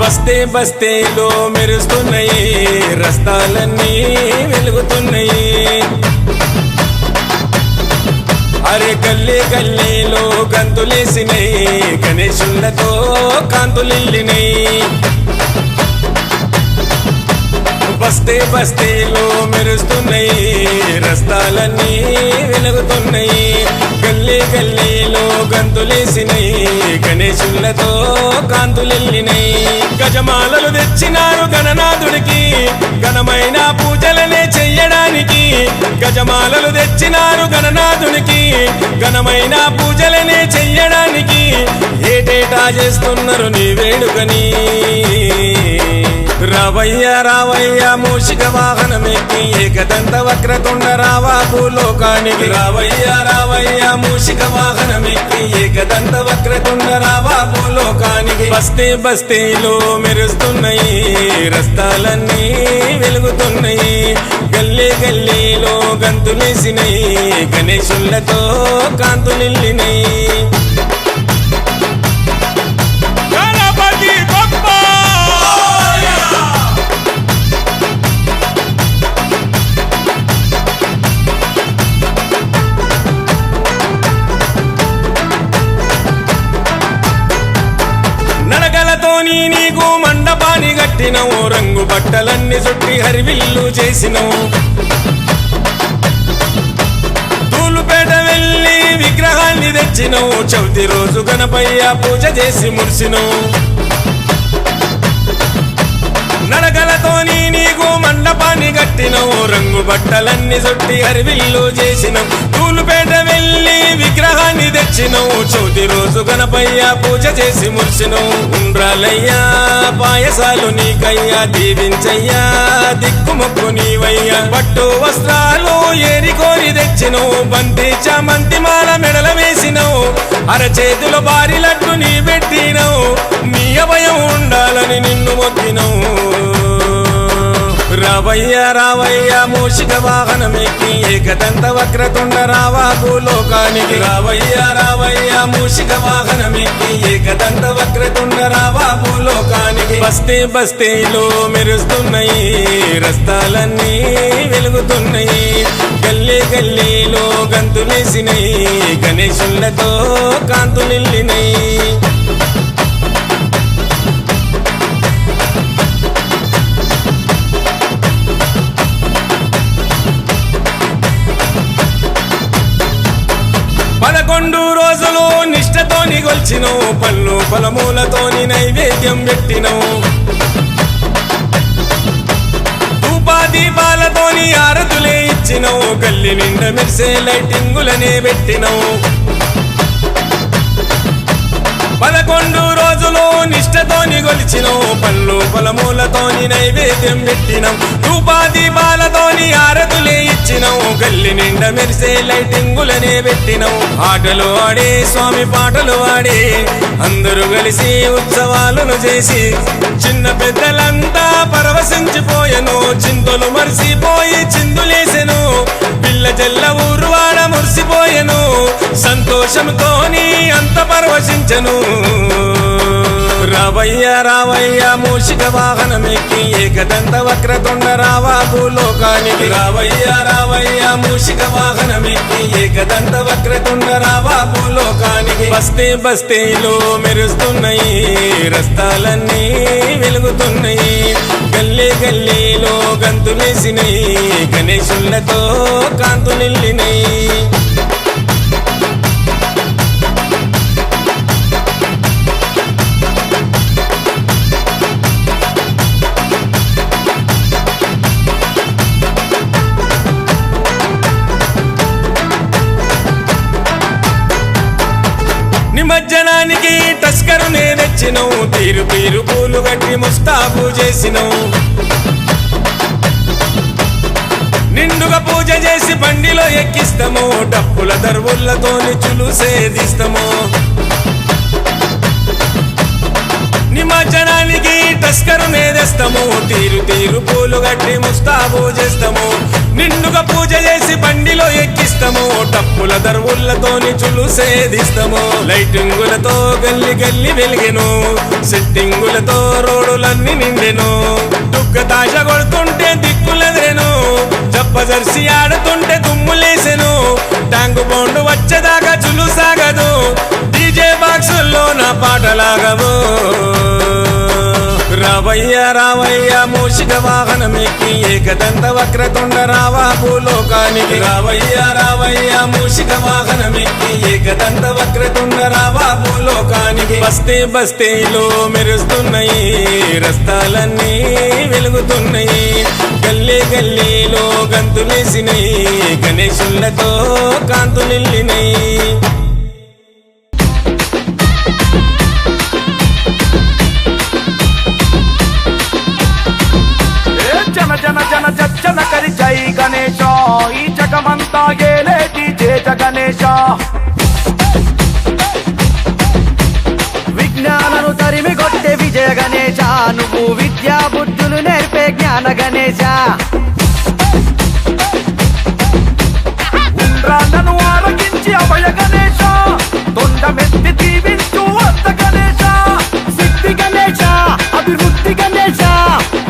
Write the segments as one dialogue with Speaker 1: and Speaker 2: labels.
Speaker 1: బస్తే బస్తేలో మెరుస్తున్నాయి, రస్తాలన్నీ వెలుగుతున్నాయి. అరే గల్లీ గల్లీలో గంతులేసినాయి, గణేశులతో కాంతులిల్లినాయి. బస్తే బస్తేలో మెరుస్తున్నాయి, రస్తాలన్నీ వెలుగుతున్నాయి. గల్లీ గల్లీలో గంతులేసినాయి, గణేశులతో కాంతులెల్లినాయి. గజమాలలు తెచ్చినారు గణనాథుడికి, ఘనమైన పూజలనే చెయ్యడానికి. గజమాలలు తెచ్చినారు గణనాథునికి, ఘనమైన పూజలనే చెయ్యడానికి. ఏటేటా చేస్తున్నారు నీ వేడుకని. రావయ్య రావయ్య మూషిక వాహనమెక్కి, ఏకదంత వక్రతుండ రావా భూలోకానికి. రావయ్య రావయ్య మూషిక వాహనమెక్కి, ఏకదంత వక్రతుండ రావా భూలోకానికి. బస్తే బస్తేలో మెరుస్తున్నాయి, రస్తాలన్నీ వెలుగుతున్నాయి. గల్లీ గల్లీలో గంతులేసినాయి, గణేశులతో కాంతులిల్లినాయి. నీకు మండపాన్ని కట్టినవు, రంగు బట్టలన్నీ చుట్టి హరివిల్లు చేసినవు. తూలుపేట వెళ్ళి విగ్రహాన్ని తెచ్చినవు, చవితి రోజు గణపయ్య పూజ చేసి మురిసినవు. నడకలతోని నీకు మండపాన్ని కట్టినవు, రంగు బట్టలన్నీ చుట్టి హరివిల్లు చేసినవు. తూలుపేట వెళ్ళి విగ్రహాన్ని తెచ్చినవు, చవితి రోజు గణపయ్య పూజ చేసి మురిసినవు. ఉండ్రాలయ్యా పాయసాలు నీకయ్యా, దీవించయ్యా దిక్కుమొక్కు నీవయ్యా. పట్టు వస్త్రాలు ఏరి కోరి తెచ్చినవు, బంతి చామంతి మాల మెడల వేసినవు. అరచేతిలో భారీ లడ్డు నీ పెట్టినవు, నీ అభయం ఉండాలని నిన్ను మొక్కినవు. రావయ్య రావయ్య మూషిక వాహనమెక్కి, ఏకదంత వక్రతుండ రావా భూలోకానికి. రావయ్య రావయ్య మూషిక వాహనమెక్కి, ఏకదంత వక్రతుండ రావా భూలోకానికి. బస్తే బస్తేలో మెరుస్తున్నాయి, రస్తాలన్నీ వెలుగుతున్నాయి. గల్లీ గల్లీలో గంతులేసినాయి, గణేశులతో కాంతులిల్లినాయి. పదకొండు రోజులు నిష్ఠతోని గొల్చినవు, పళ్ళు ఫలమూలతోని నైవేద్యం పెట్టినవు. ధూపాదీపాలతోని ఆరతులే ఇచ్చినవు, గల్లి నిండా మెరిసే లైటింగులనే పెట్టినవు. 11 రోజులు నిష్ఠతోని గొలిచినవు, పళ్ళు ఫలమూలతోని నైవేద్యం పెట్టినం. ధూపాదీపాలతోని ఆరతులే ఇచ్చినవు, గల్లి నిండా మెరిసే లైటింగులనే పెట్టినవు. ఆటలు ఆడే స్వామి పాటలు ఆడే అందరూ కలిసి ఉత్సవాలను చేసి, చిన్న పెద్దలంతా పరవశించిపోయెను. చింతలు మరిసిపోయి చిందులేసెను, పిల్ల చెల్ల ఊరు వాడ మురిసిపోయెను. సంతోషంతోని అంత పరవశించెను. రావయ్య రావయ్య మూషిక వాహనమెక్కి, ఏకదంత వక్రతుండ రావా భూలోకానికి. రావయ్య రావయ్య మూషిక వాహనమెక్కి, ఏకదంత వక్రతుండ రావా భూలోకానికి. బస్తే బస్తేలో మెరుస్తున్నాయి, రస్తాలన్నీ వెలుగుతున్నాయి. గల్లీ గల్లీలో గంతులేసినాయి, గణేశులతో కాంతులిల్లినాయి. నిమజ్జనానికి టస్కరునే తెచ్చినవు, తీరు తీరు పూలు గట్టి ముస్తాబు చేసినవు. నిండుగా పూజ చేసి బండిలో ఎక్కిస్తాము, డప్పుల దర్వులతోని చులుసేదిస్తాము. నిమజ్జనానికి టస్కరునే తెస్తాము, చేస్తాము, తీరు తీరు పూలు కట్టి ముస్తాబు చేస్తాము, నిండుగా పూజ చేసి బండిలో ఎక్కిస్తాము, టప్పుల దర్వులతోని చులుసేదిస్తాము, లైటింగులతో గల్లి గల్లి వెలిగెను, సెట్టింగులతో రోడ్డులన్నీ నిండెను, దుగ్గ దాశ కొడుతుంటే దిక్కులెదరెను, జబ్బ జర్సి ఆడుతుంటే దుమ్ములేసెను, ట్యాంకు బౌండ్ వచ్చేదాకా చులు సాగదు, డీజే బాక్సుల్లో నా పాటలాగవు. రావయ్య రావయ్య మూషిక వాహనమెక్కి ఏకదంత వక్రతుండ రావా భూలోకానికి, రావయ్య రావయ్య మూషిక వాహనమెక్కి ఏకదంత వక్రతుండ రావా భూలోకానికి. బస్తే బస్తీలో మెరుస్తున్నాయి, రస్తాలన్నీ వెలుగుతున్నాయి, గల్లీ గల్లీలో గంతులేసినాయి, గణేశులతో కాంతులిల్లినాయి.
Speaker 2: జన జన జన కరి జై గణేశ, ఈ జగమంతా ఏలేటి జయ గణేశ. విజ్ఞానను తరిమి కొట్టే విజయ గణేశ, నువ్వు విద్యా బుద్ధులు నేర్పే జ్ఞాన గణేశ. ఉండ్రాళ్ళను ఆరగించి అభయ గణేశ, తొండమెత్తి దీవించు అత్త గణేశ. సిద్ధి గణేశ, అభివృద్ధి గణేశ,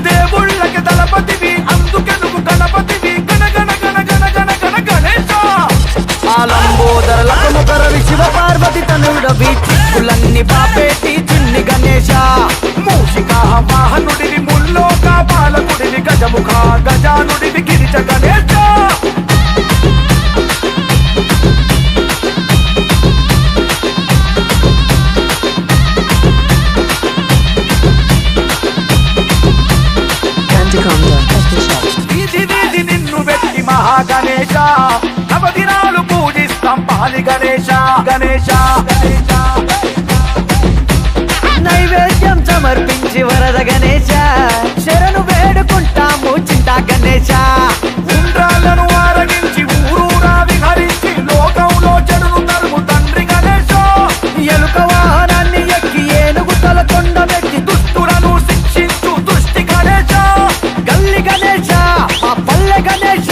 Speaker 2: దేవుళ్ళకి దళపతివి అందుకే నువ్వు గణపతివి. గణ గణ గణ గణ గణ గణ గణేశ. ఆలంబోదరలకు ముఖరవి శివ పార్వతి తనుడవి, చిక్కులన్నీ పాపేటి చిన్ని గణేశ. మూషిక వాహనుడివి, ముల్లోక బాలకుడివి, గజముఖ గజానుడివి, గిరిజ గణేశ. వీధి వీధి నిన్ను వెట్టి మహాగణేశ, నవదినాలు పూజిస్తాం పాలి గణేశ. గణేశ నైవేద్యం సమర్పించి వరద గణేశ, శరణు వేడుకుంటాము చింతా గణేశ. ఉండ్రాళ్ళను ఆరగించి ఊరూరా విహరించి, లోకంలో చెడును తరుము తండ్రి గణేశ. ఎలుక వాహనాన్ని ఎక్కి ఏనుగు తల కొండ వెట్టి, దుష్టులను శిక్షించు దృష్టి గణేశ. గల్లి గణేశ, మా పల్లె గణేశ,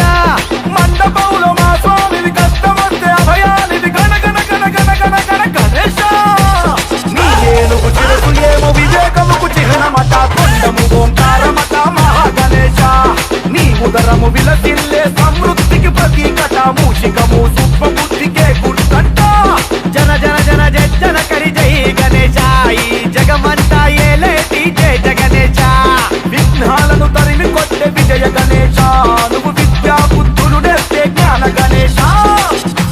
Speaker 2: మండపంలో మా స్వామివి, కష్టమొస్తే అభయానివి. గణ గణ గణ గణ గణ గణ గణేశ. నీ ఏనుగు చిరుసు ఏమో వివేకముకు చిహ్నమట, కొండము ఓంకారమట మహాగణేశ. నీ ఉదరము విలసిల్లే సమృద్ధికి ప్రతీకట, మూషికము సూక్ష్మ బుద్ధికే గుర్తంట. జన జన జన జన కరి జై గణేశ, ఈ జగమంతా ఏలేటి జయ గణేశ. విఘ్నాలను తరిమి కొట్టే విజయ గణేశ, నువ్వు విద్యా బుద్ధులు నేర్పే జ్ఞాన Ganesha.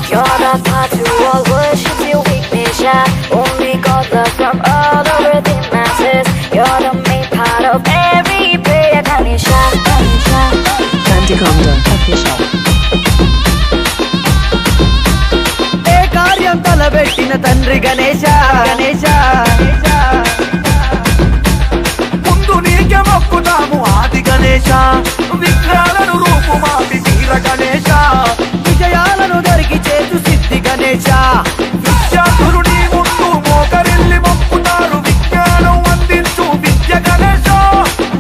Speaker 3: You're the part who all worship you, Vignesha. Only God love from all the worthy masses. You're the main part of every prayer, Ganesha. Ganesha.
Speaker 4: Santiconda official.
Speaker 2: ఏ కార్యం తలబెట్టిన తండ్రి గణేశ. గణేశ ముందు నీకే మొక్కుతాము ఆది గణేశ. విఘ్నాలను రూపుమాపి వీర గణేశ, విజయాలను దొరికి చేతు సిద్ధి గణేశ. విద్యార్థులు నీ ముందు మోకరిల్లి మొక్కుతారు, విజ్ఞానం అందించు విద్య గణేశ.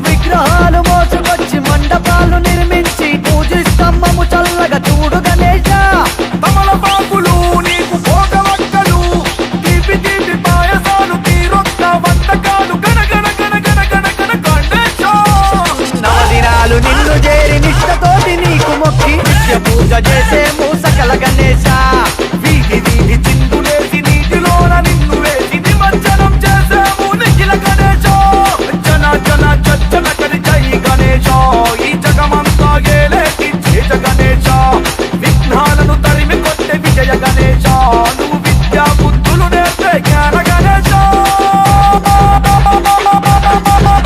Speaker 2: విగ్రహాలు మోసుకొచ్చి మండపాలు నిర్మించి, పూజి స్తంభము చల్లగా చూడు గణేశ. తమలపాకులు నీకు భోగవక్కలు, తీపి తీపి పాయసాలు, తీరొక్క వంటకాలు. గణ గణ గణ గణ గణ గణ గణేశ. నవదినాలు నిన్ను చేరి నిష్టతోటి నీకు మొక్కి, నిత్య పూజ చేసేము సకల గణేశ. వీధి వీధి చిందులేసి నీటిలోన నిన్ను వేసి, నిమజ్జనం చేసేము నిఖిల గణేశ. జన జన జన కరి జై గణేశ, ఈ జగమంతా ఏలేటి జయ గణేశ. విఘ్నాలను తరిమి కొట్టే విజయ గణేశ, నువ్వు విద్యా బుద్ధులు నేర్పే జ్ఞాన గణేశ.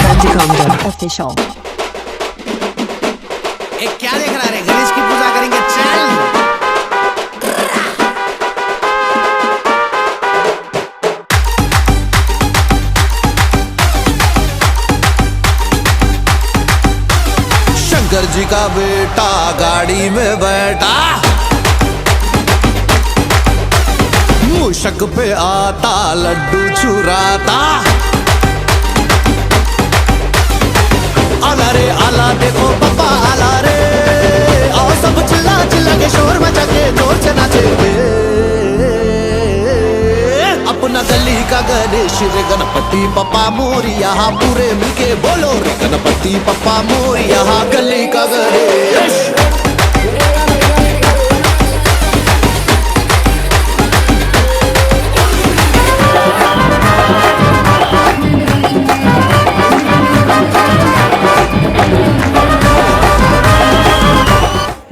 Speaker 4: Santiconda official.
Speaker 5: क्या देख रहा है? गणेश की पूजा करेंगे, चल। शंकर जी का बेटा गाड़ी में बैठा, मूषक पे आता लड्डू चुराता। आला देखो पापा आला रे, आओ सब चिल्ला चिल्ला के शोर मचा के जोर से नाचेंगे। अपना गली का गणेश रे गणपति पप्पा मोरिया, पूरे मिलके बोलो रे गणपति पप्पा मोरिया, गली का गणेश।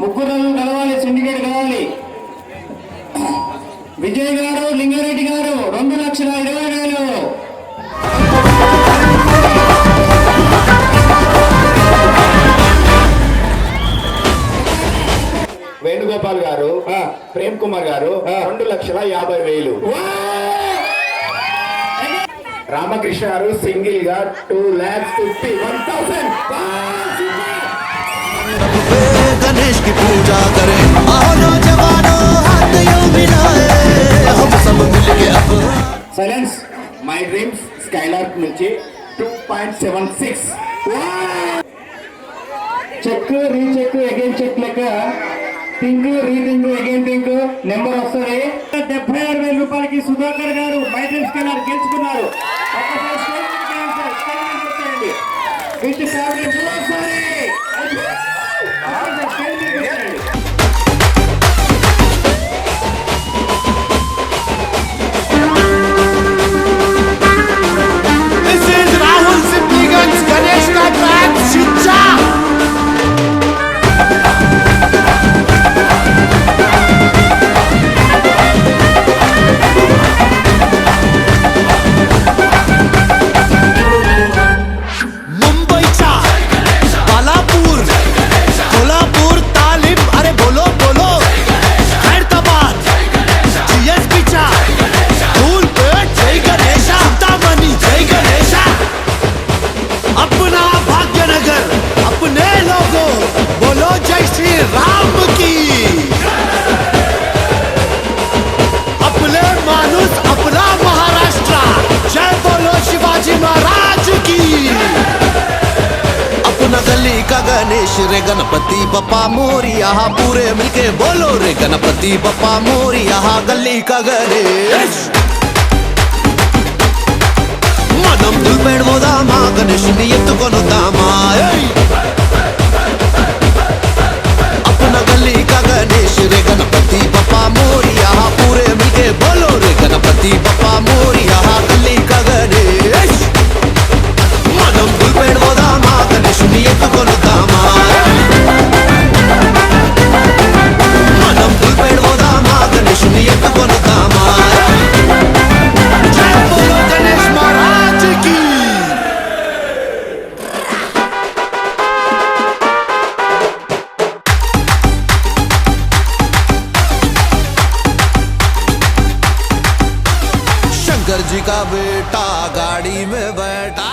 Speaker 6: ముగ్గురు కలవాలి, సిండికేట్ కలవాలి. విజయ్ గారు, లింగారెడ్డి గారు 2,20,000. వేణుగోపాల్ గారు, ప్రేమ్ కుమార్ గారు 2,50,000. రామకృష్ణ గారు సింగిల్ గా 2,51,000.
Speaker 5: गणेश की पूजा करें, आओ नौजवानों हाथ यूं मिलाए, हम सब मिलके अब।
Speaker 6: సైలెన్స్. మై డ్రీమ్స్ స్కైలార్క్ నుంచి 2.76. చెక్ రీచెక్ అగైన్ చెక్ లెక్క think rethink again think number వస్తుంది. 76,000 రూపాయలకి సుధాకర్ గారు మై డ్రీమ్స్ స్కైలార్క్ గెలుచుకున్నారు. ఒక్కసారి స్టేజ్ మీదకి రండి సార్, స్టేజ్ మీదకి వచ్చేయండి. విత్ ఫ్యామిలీ ఒకసారి స్టేజ్ మీదకి వచ్చేయండి.
Speaker 5: This is Rahul Sippigans, Ganesh का ट्रैक शिक्षा। मुंबईचा बालापूर, कोल्हापूर, तालीम, अरे बोलो बोलो, हैदराबाद, जीएसबीचा धूलपेट, जय गणेशा, सीतामणी जय गणेशा, अपना भाग्यनगर, अपने लोगों, बोलो जय श्री राम की, अपने मानुस अपना महाराष्ट्र, जय बोलो शिवाजी महाराज की। अपना गली का गणेश रे गणपति बप्पा मोरिया, पूरे मिलके बोलो रे गणपति बप्पा मोरिया, गली का गणेश। మనం దుల్పెడబోదామా గణేశుని ఎత్తుకొనుదామా, अपना गली का गणेश रे गणपति बप्पा मोरिया, पूरे मिलके बोलो रे गणपति बप्पा मोरिया, गली का गणेश। మనం దుల్పెడబోదామా గణేశుని ఎత్తుకొనుదామా, మనం దుల్పెడబోదామా గణేశుని ఎత్తుకొనుదామా, జై బోలో గణేష్ महाराज की। शंकर जी का बेटा गाड़ी में बैठा,